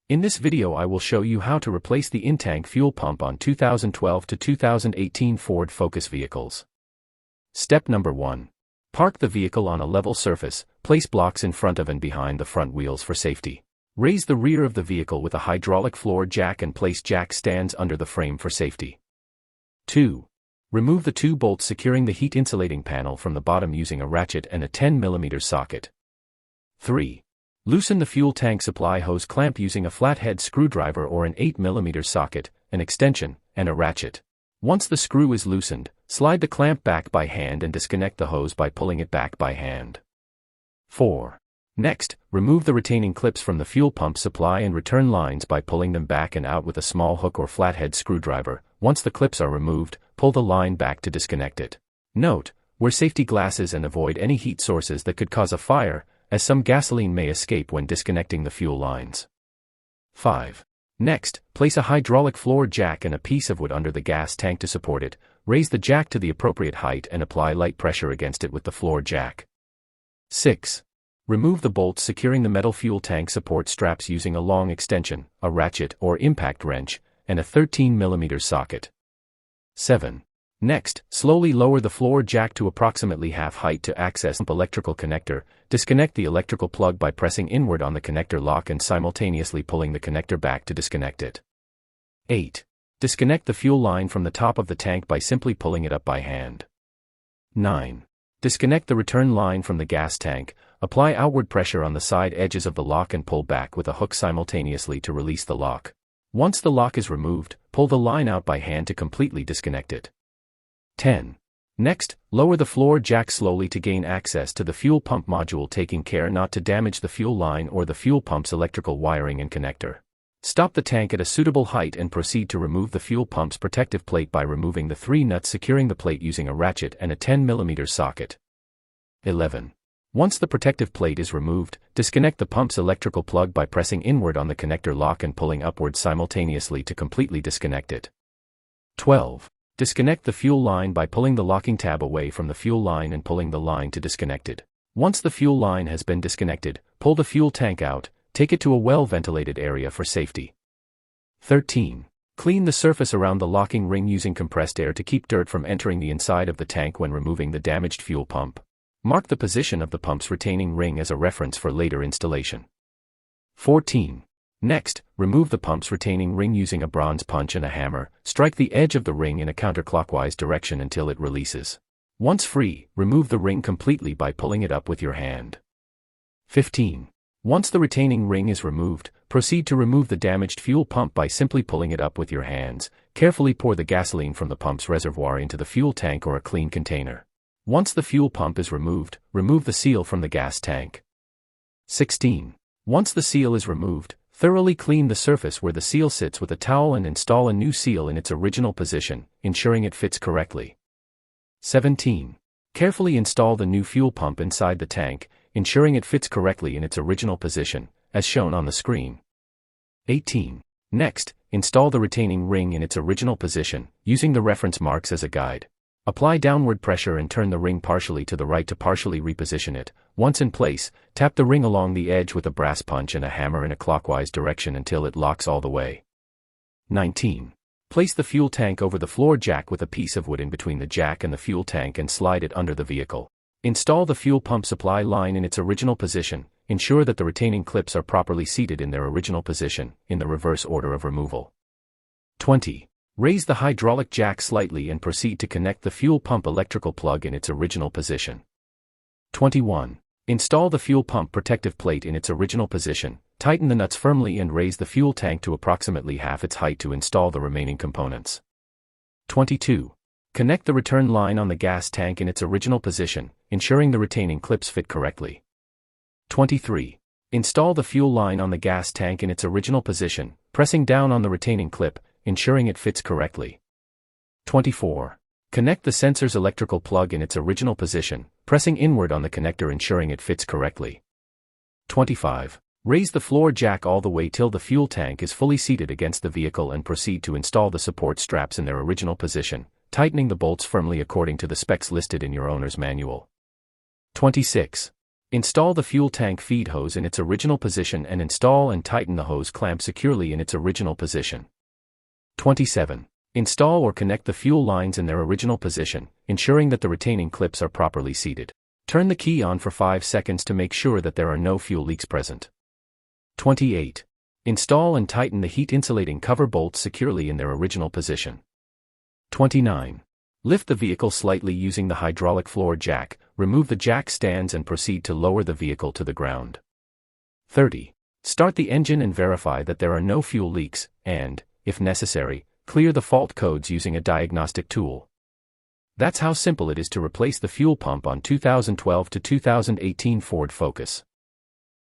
In this video I will show you how to replace the in-tank fuel pump on 2012 to 2018 Ford Focus vehicles. Step number 1. Park the vehicle on a level surface, place blocks in front of and behind the front wheels for safety. Raise the rear of the vehicle with a hydraulic floor jack and place jack stands under the frame for safety. 2. Remove the 2 bolts securing the heat insulating panel from the bottom using a ratchet and a 10 mm socket. 3. Loosen the fuel tank supply hose clamp using a flathead screwdriver or an 8 mm socket, an extension, and a ratchet. Once the screw is loosened, slide the clamp back by hand and disconnect the hose by pulling it back by hand. 4. Next, remove the retaining clips from the fuel pump supply and return lines by pulling them back and out with a small hook or flathead screwdriver. Once the clips are removed, pull the line back to disconnect it. Note: wear safety glasses and avoid any heat sources that could cause a fire, as some gasoline may escape when disconnecting the fuel lines. 5. Next, place a hydraulic floor jack and a piece of wood under the gas tank to support it. Raise the jack to the appropriate height and apply light pressure against it with the floor jack. 6. Remove the bolts securing the metal fuel tank support straps using a long extension, a ratchet or impact wrench, and a 13 mm socket. 7. Next, slowly lower the floor jack to approximately half height to access the electrical connector. Disconnect the electrical plug by pressing inward on the connector lock and simultaneously pulling the connector back to disconnect it. 8. Disconnect the fuel line from the top of the tank by simply pulling it up by hand. 9. Disconnect the return line from the gas tank. Apply outward pressure on the side edges of the lock and pull back with a hook simultaneously to release the lock. Once the lock is removed, pull the line out by hand to completely disconnect it. 10. Next, lower the floor jack slowly to gain access to the fuel pump module, taking care not to damage the fuel line or the fuel pump's electrical wiring and connector. Stop the tank at a suitable height and proceed to remove the fuel pump's protective plate by removing the 3 nuts securing the plate using a ratchet and a 10 mm socket. 11. Once the protective plate is removed, disconnect the pump's electrical plug by pressing inward on the connector lock and pulling upward simultaneously to completely disconnect it. 12. Disconnect the fuel line by pulling the locking tab away from the fuel line and pulling the line to disconnect it. Once the fuel line has been disconnected, pull the fuel tank out, take it to a well-ventilated area for safety. 13. Clean the surface around the locking ring using compressed air to keep dirt from entering the inside of the tank when removing the damaged fuel pump. Mark the position of the pump's retaining ring as a reference for later installation. 14. Next, remove the pump's retaining ring using a bronze punch and a hammer. Strike the edge of the ring in a counterclockwise direction until it releases. Once free, remove the ring completely by pulling it up with your hand. 15. Once the retaining ring is removed, proceed to remove the damaged fuel pump by simply pulling it up with your hands. Carefully pour the gasoline from the pump's reservoir into the fuel tank or a clean container. Once the fuel pump is removed, remove the seal from the gas tank. 16. Once the seal is removed, thoroughly clean the surface where the seal sits with a towel and install a new seal in its original position, ensuring it fits correctly. 17. Carefully install the new fuel pump inside the tank, ensuring it fits correctly in its original position, as shown on the screen. 18. Next, install the retaining ring in its original position, using the reference marks as a guide. Apply downward pressure and turn the ring partially to the right to partially reposition it. Once in place, tap the ring along the edge with a brass punch and a hammer in a clockwise direction until it locks all the way. 19. Place the fuel tank over the floor jack with a piece of wood in between the jack and the fuel tank and slide it under the vehicle. Install the fuel pump supply line in its original position. Ensure that the retaining clips are properly seated in their original position, in the reverse order of removal. 20. Raise the hydraulic jack slightly and proceed to connect the fuel pump electrical plug in its original position. 21. Install the fuel pump protective plate in its original position, tighten the nuts firmly and raise the fuel tank to approximately half its height to install the remaining components. 22. Connect the return line on the gas tank in its original position, ensuring the retaining clips fit correctly. 23. Install the fuel line on the gas tank in its original position, pressing down on the retaining clip, ensuring it fits correctly. 24. Connect the sensor's electrical plug in its original position, pressing inward on the connector ensuring it fits correctly. 25. Raise the floor jack all the way till the fuel tank is fully seated against the vehicle and proceed to install the support straps in their original position, tightening the bolts firmly according to the specs listed in your owner's manual. 26. Install the fuel tank feed hose in its original position and install and tighten the hose clamp securely in its original position. 27. Install or connect the fuel lines in their original position, ensuring that the retaining clips are properly seated. Turn the key on for 5 seconds to make sure that there are no fuel leaks present. 28. Install and tighten the heat insulating cover bolts securely in their original position. 29. Lift the vehicle slightly using the hydraulic floor jack, remove the jack stands and proceed to lower the vehicle to the ground. 30. Start the engine and verify that there are no fuel leaks, and, if necessary, clear the fault codes using a diagnostic tool. That's how simple it is to replace the fuel pump on 2012 to 2018 Ford Focus.